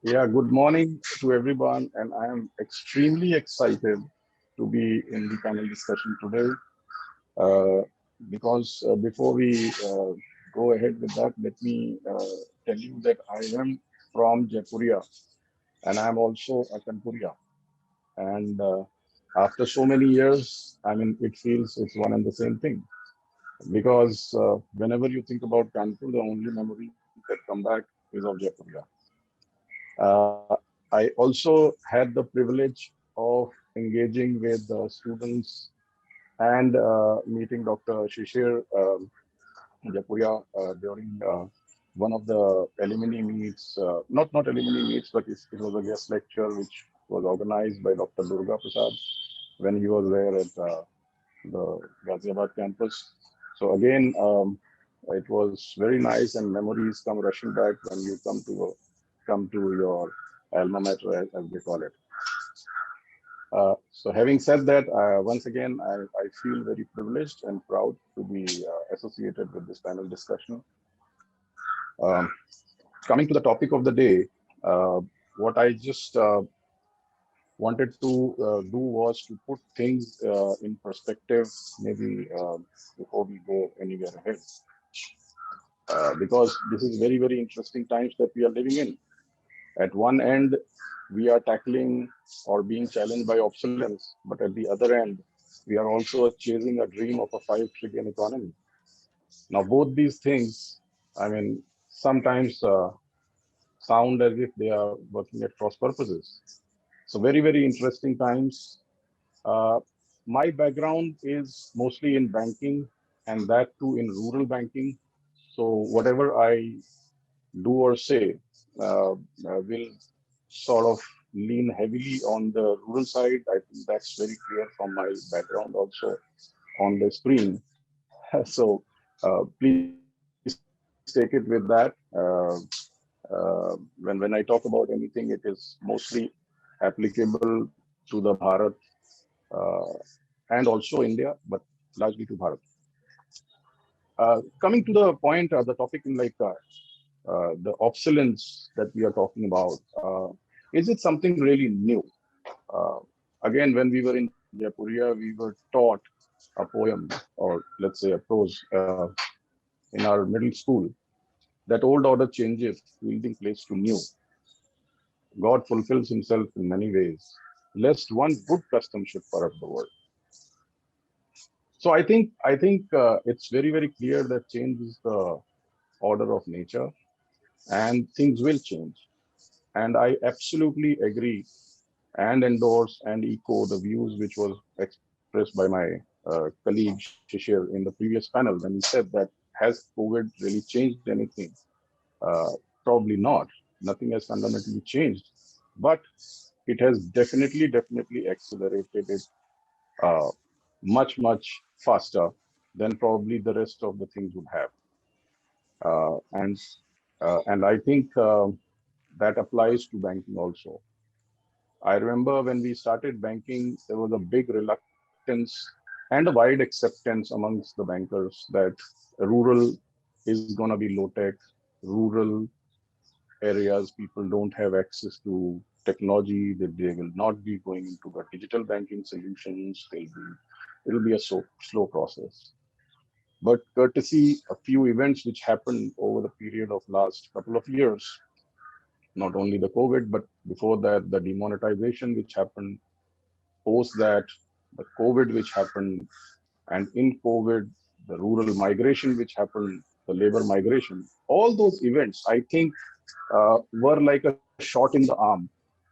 Yeah, good morning to everyone, and I am extremely excited to be in the panel discussion today. Uh, because before we go ahead with that, let me tell you that I am from Jaipuria, and I am also a Kanpuria. And after so many years, I mean, it feels it's one and the same thing. Because whenever you think about Kanpur, the only memories that come back is of Jaipuria. I also had the privilege of engaging with students and meeting Dr. Shishir Japuria during one of the alumni meets, not alumni meets, but it was a guest lecture which was organized by Dr. Durga Prasad when he was there at the Ghaziabad campus. So again, it was very nice, and memories come rushing back when you come to your alma mater, as they call it. So having said that, once again, I feel very privileged and proud to be associated with this panel discussion. Um, Coming to the topic of the day, what I just wanted to do was to put things in perspective, maybe before we go anywhere ahead, because this is very, very interesting times that we are living in. At one end, we are tackling or being challenged by obsolescence, but at the other end, we are also chasing a dream of a 5 trillion economy. Now, both these things, I mean, sometimes sound as if they are working at cross purposes. So, very, very interesting times. Uh, my background is mostly in banking, and that too in rural banking. So, whatever I do or say will sort of lean heavily on the rural side. I think that's very clear from my background also on the screen. So please take it with that. When I talk about anything, it is mostly applicable to the Bharat uh, and also India, but largely to Bharat. Coming to the point, the topic in the obsolescence that we are talking about, is it something really new? Uh, Again, when we were in Japuria, we were taught a poem, or let's say a prose, in our middle school, that old order changes, yielding place to new. God fulfills himself in many ways, lest one good custom should corrupt the world. So I think it's very, very clear that change is the order of nature, and things will change. And I absolutely agree and endorse and echo the views which was expressed by my colleague Shishir in the previous panel when he said that has COVID really changed anything? Uh, Probably not. Nothing has fundamentally changed, but it has definitely accelerated it uh, much faster than probably the rest of the things would have. Uh, and and I think that applies to banking also. I remember when we started banking, there was a big reluctance and a wide acceptance amongst the bankers that rural is going to be low tech, rural areas, people don't have access to technology, that they will not be going into the digital banking solutions. It'll be a slow process. But courtesy a few events which happened over the period of last couple of years, not only the COVID, but before that, the demonetization which happened, post that, the COVID which happened, and in COVID, the rural migration which happened, the labor migration, all those events, I think, were like a shot in the arm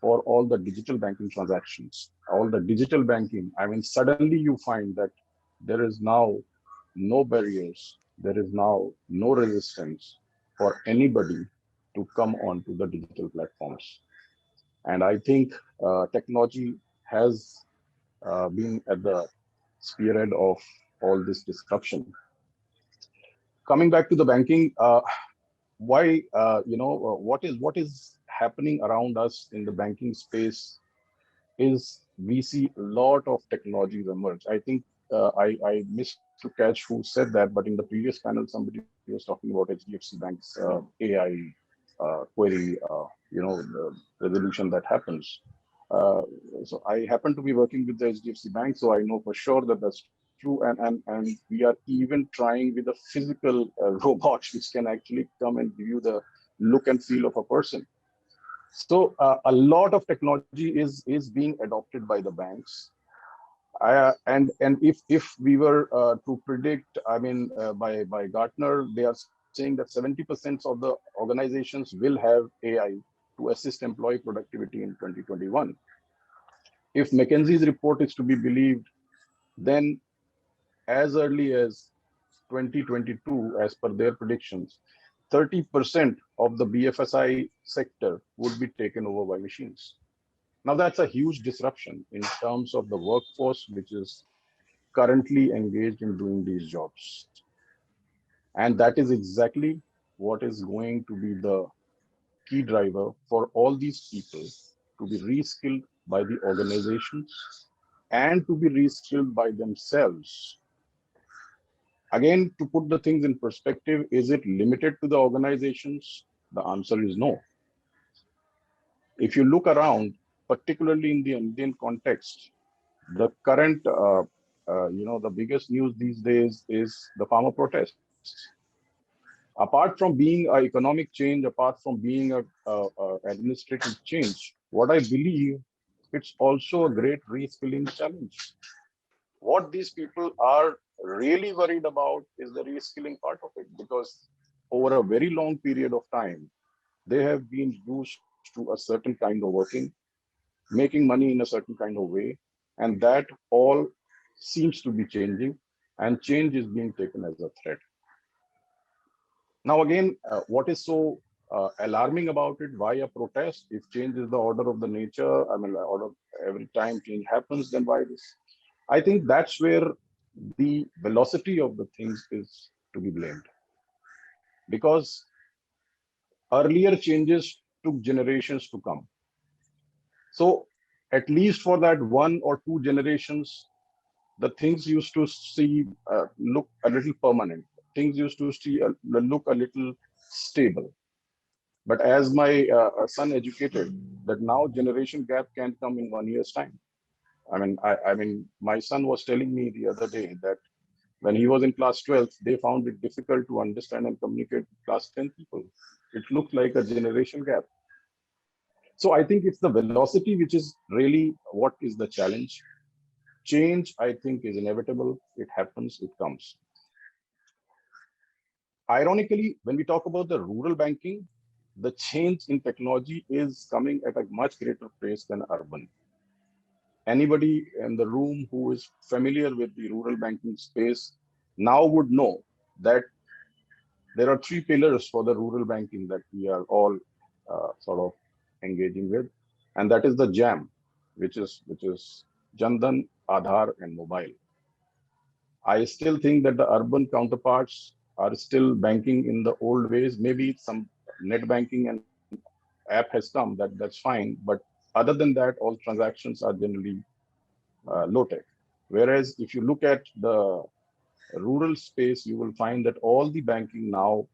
for all the digital banking transactions, all the digital banking. I mean, suddenly you find that there is now no barriers, there is now no resistance for anybody to come onto the digital platforms. And I think technology has been at the spearhead of all this disruption. Coming back to the banking, why what is happening around us in the banking space is we see a lot of technologies emerge. I think I missed to catch who said that, but in the previous panel somebody was talking about HDFC Bank's AI. query, the resolution that happens. Uh, so I happen to be working with the HDFC Bank, so I know for sure that that's true. And we are even trying with a physical robot which can actually come and give you the look and feel of a person. So a lot of technology is being adopted by the banks. And if we were to predict, I mean, by Gartner, they are saying that 70% of the organizations will have AI to assist employee productivity in 2021. If McKinsey's report is to be believed, then as early as 2022, as per their predictions, 30% of the BFSI sector would be taken over by machines. Now, that's a huge disruption in terms of the workforce, which is currently engaged in doing these jobs. And that is exactly what is going to be the key driver for all these people to be reskilled by the organizations and to be reskilled by themselves. Again, to put the things in perspective, is it limited to the organizations? The answer is no. If you look around, particularly in the Indian context, the current, the biggest news these days is the farmer protests. Apart from being an economic change, apart from being a administrative change, what I believe, it's also a great reskilling challenge. What these people are really worried about is the reskilling part of it, because over a very long period of time, they have been used to a certain kind of working, making money in a certain kind of way, and that all seems to be changing, and change is being taken as a threat. Now, again, what is so alarming about it? Why a protest? If change is the order of the nature, I mean, order every time change happens, then why this? I think that's where the velocity of the things is to be blamed, because earlier changes took generations to come. So at least for that one or two generations, the things used to see look a little permanent. Things used to see look a little stable. But as my son educated, that now generation gap can come in 1 year's time. I mean, my son was telling me the other day that when he was in class 12th, they found it difficult to understand and communicate with class 10 people. It looked like a generation gap. So I think it's the velocity which is really what is the challenge. Change, I think, is inevitable. It happens, it comes. Ironically, when we talk about the rural banking, the change in technology is coming at a much greater pace than urban. Anybody in the room who is familiar with the rural banking space now would know that there are three pillars for the rural banking that we are all sort of engaging with, and that is the JAM, which is Jandan, Aadhaar, and mobile. I still think that the urban counterparts are still banking in the old ways. Maybe some net banking and app has come, that's fine. But other than that, all transactions are generally low tech. Whereas if you look at the rural space, you will find that all the banking now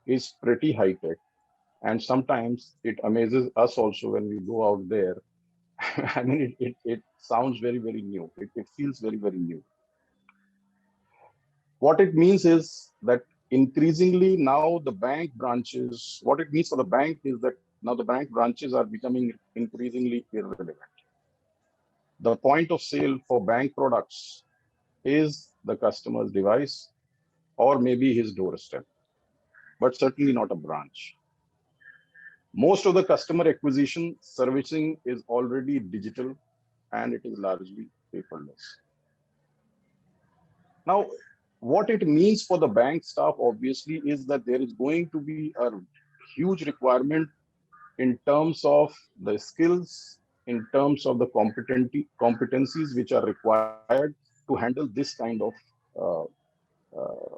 is pretty high tech. And sometimes it amazes us also when we go out there. I mean, it sounds very, very new. It feels very, very new. What it means is that increasingly now the bank branches, what it means for the bank is that now the bank branches are becoming increasingly irrelevant. The point of sale for bank products is the customer's device or maybe his doorstep, but certainly not a branch. Most of the customer acquisition servicing is already digital and it is largely paperless. Now, what it means for the bank staff obviously is that there is going to be a huge requirement in terms of the skills, in terms of the competencies which are required to handle this kind of uh, uh,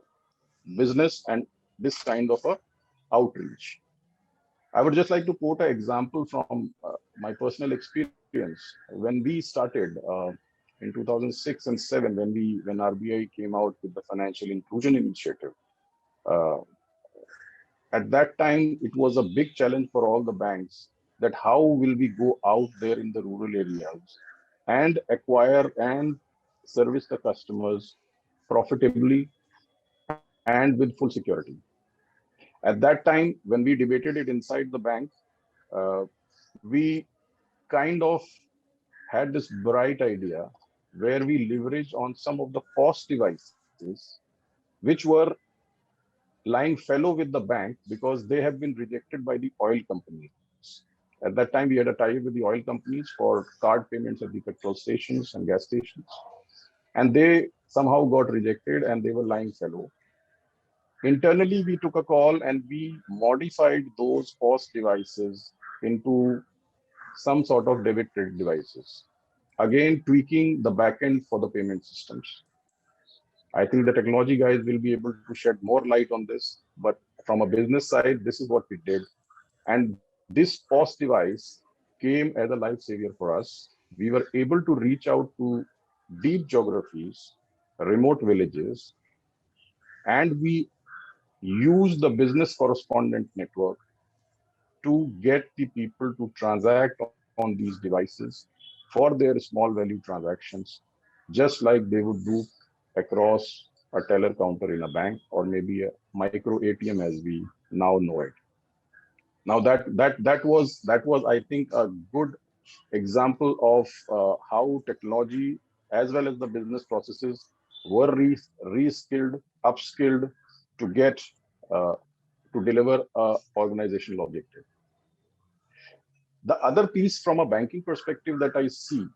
business and this kind of a outreach. I would just like to quote an example from my personal experience. When we started in 2006 and 7, when RBI came out with the financial inclusion initiative, uh, At that time, it was a big challenge for all the banks that how will we go out there in the rural areas and acquire and service the customers profitably and with full security. At that time, when we debated it inside the bank, uh, we kind of had this bright idea where we leverage on some of the POS devices, which were lying fallow with the bank because they have been rejected by the oil companies. At that time, we had a tie with the oil companies for card payments at the petrol stations and gas stations. And they somehow got rejected and they were lying fallow. Internally, we took a call and we modified those POS devices into some sort of debit credit devices. Again, tweaking the backend for the payment systems. I think the technology guys will be able to shed more light on this, but from a business side, this is what we did. And this POS device came as a lifesaver for us. We were able to reach out to deep geographies, remote villages, and we used the business correspondent network to get the people to transact on these devices for their small value transactions, just like they would do across a teller counter in a bank or maybe a micro ATM as we now know it. Now that was I think a good example of how technology as well as the business processes were reskilled, upskilled to get uh, to deliver a organizational objective. The other piece from a banking perspective that I see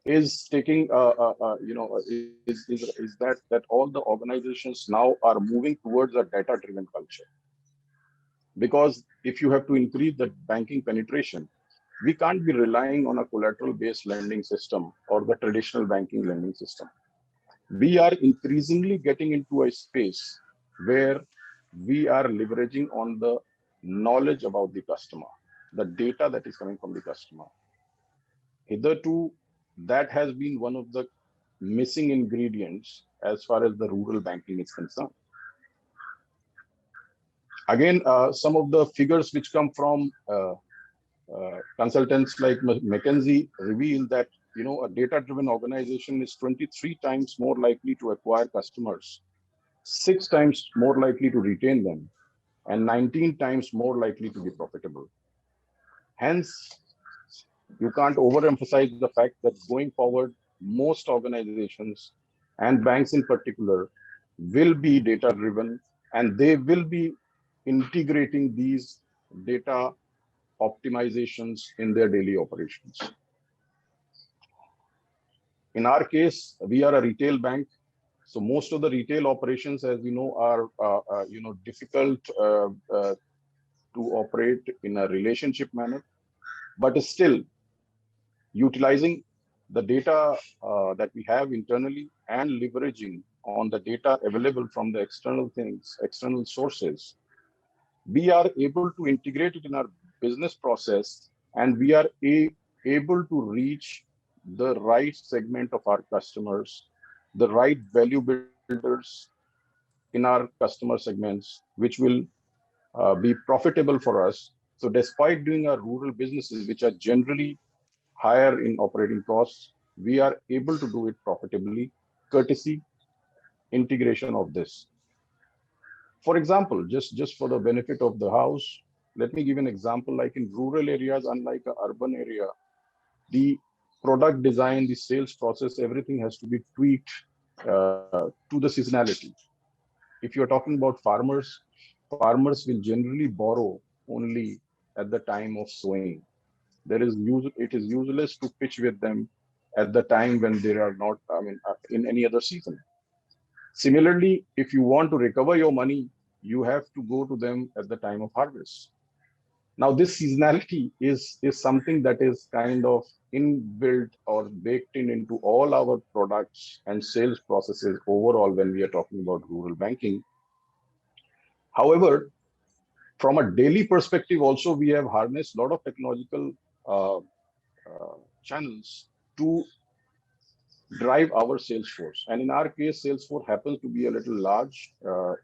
is taking is that all the organizations now are moving towards a data driven culture, because if you have to increase the banking penetration, we can't be relying on a collateral based lending system or the traditional banking lending system. We are increasingly getting into a space where we are leveraging on the knowledge about the customer, the data that is coming from the customer. Hitherto, that has been one of the missing ingredients as far as the rural banking is concerned. Again, some of the figures which come from consultants like McKinsey reveal that a data-driven organization is 23 times more likely to acquire customers, 6 times more likely to retain them, and 19 times more likely to be profitable. Hence, you can't overemphasize the fact that going forward, most organizations and banks in particular will be data driven, and they will be integrating these data optimizations in their daily operations. In our case, we are a retail bank. So most of the retail operations, as we know, are difficult to operate in a relationship manner. But still, utilizing the data that we have internally and leveraging on the data available from the external things, external sources, we are able to integrate it in our business process, and we are able to reach the right segment of our customers, the right value builders in our customer segments, which will be profitable for us. So despite doing our rural businesses, which are generally higher in operating costs, we are able to do it profitably, courtesy integration of this. For example, just for the benefit of the house, let me give an example. Like in rural areas, unlike an urban area, the product design, the sales process, everything has to be tweaked to the seasonality. If you're talking about farmers will generally borrow only at the time of sowing. It is useless to pitch with them at the time when they are not, in any other season. Similarly, if you want to recover your money, you have to go to them at the time of harvest. Now, this seasonality is something that is kind of inbuilt or baked in into all our products and sales processes overall when we are talking about rural banking. However, from a daily perspective, also we have harnessed a lot of technological uh, channels to drive our sales force. And in our case, sales force happens to be a little large.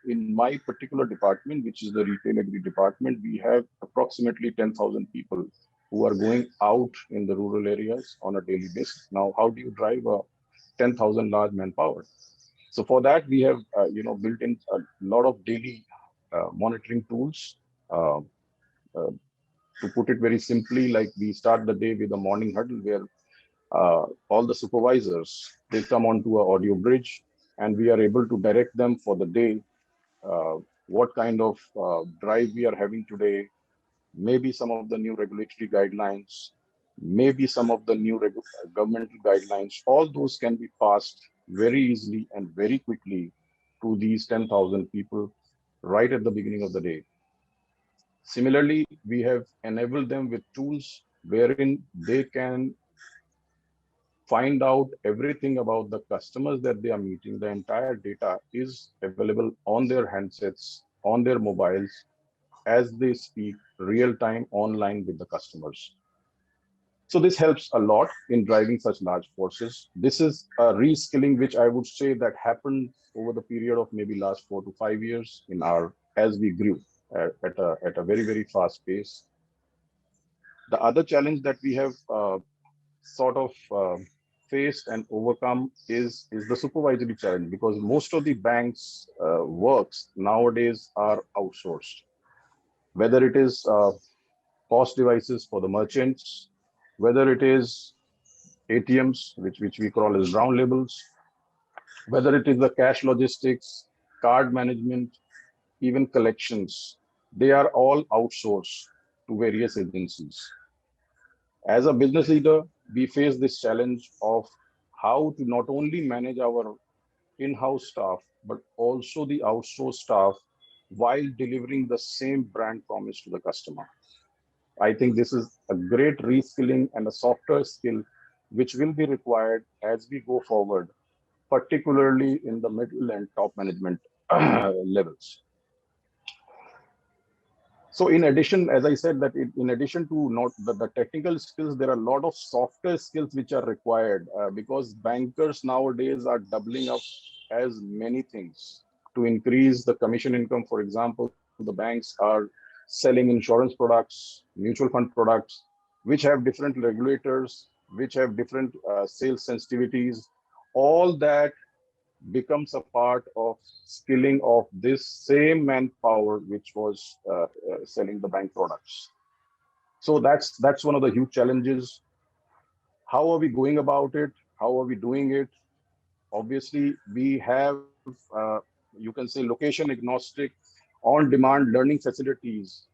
In my particular department, which is the retail agri department, we have approximately 10,000 people who are going out in the rural areas on a daily basis. Now, how do you drive a 10,000 large manpower? So for that, we have built in a lot of daily monitoring tools. Uh, uh, to put it very simply, like we start the day with a morning huddle where all the supervisors, they come onto a audio bridge, and we are able to direct them for the day, uh, what kind of drive we are having today, maybe some of the new regulatory guidelines, maybe some of the new governmental guidelines. All those can be passed very easily and very quickly to these 10,000 people right at the beginning of the day. Similarly, we have enabled them with tools wherein they can find out everything about the customers that they are meeting. The entire data is available on their handsets, on their mobiles, as they speak real time online with the customers. So this helps a lot in driving such large forces. This is a reskilling, which I would say that happened over the period of maybe last 4 to 5 years in our, as we grew at a very, very fast pace. The other challenge that we have sort of faced and overcome is the supervisory challenge, because most of the banks works nowadays are outsourced, whether it is POS devices for the merchants, whether it is ATMs, which we call as brown labels, whether it is the cash logistics, card management, even collections, they are all outsourced to various agencies. As a business leader, we face this challenge of how to not only manage our in-house staff, but also the outsourced staff while delivering the same brand promise to the customer. I think this is a great reskilling and a softer skill which will be required as we go forward, particularly in the middle and top management levels. So in addition, as I said, that in addition to not the technical skills, there are a lot of softer skills which are required because bankers nowadays are doubling up as many things to increase the commission income. For example, the banks are selling insurance products, mutual fund products, which have different regulators, which have different sales sensitivities. All that becomes a part of skilling of this same manpower which was selling the bank products. So that's one of the huge challenges. How are we going about it? How are we doing it? Obviously, we have you can say location agnostic, on-demand learning facilities,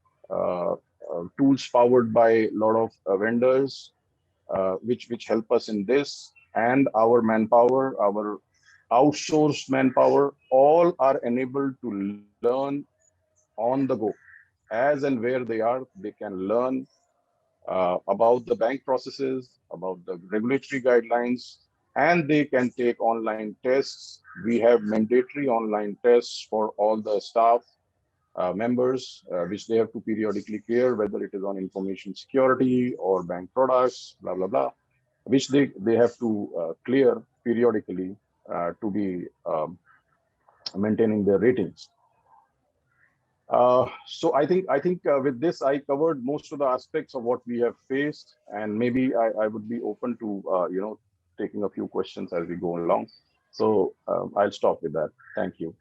tools powered by a lot of vendors, which help us in this, and our manpower, our outsourced manpower, all are enabled to learn on the go. As and where they are, they can learn about the bank processes, about the regulatory guidelines, and they can take online tests. We have mandatory online tests for all the staff members, which they have to periodically clear, whether it is on information security or bank products, blah, blah, blah, which they have to clear periodically to be maintaining their ratings. So I think with this I covered most of the aspects of what we have faced, and maybe I would be open to taking a few questions as we go along. So I'll stop with that. Thank you.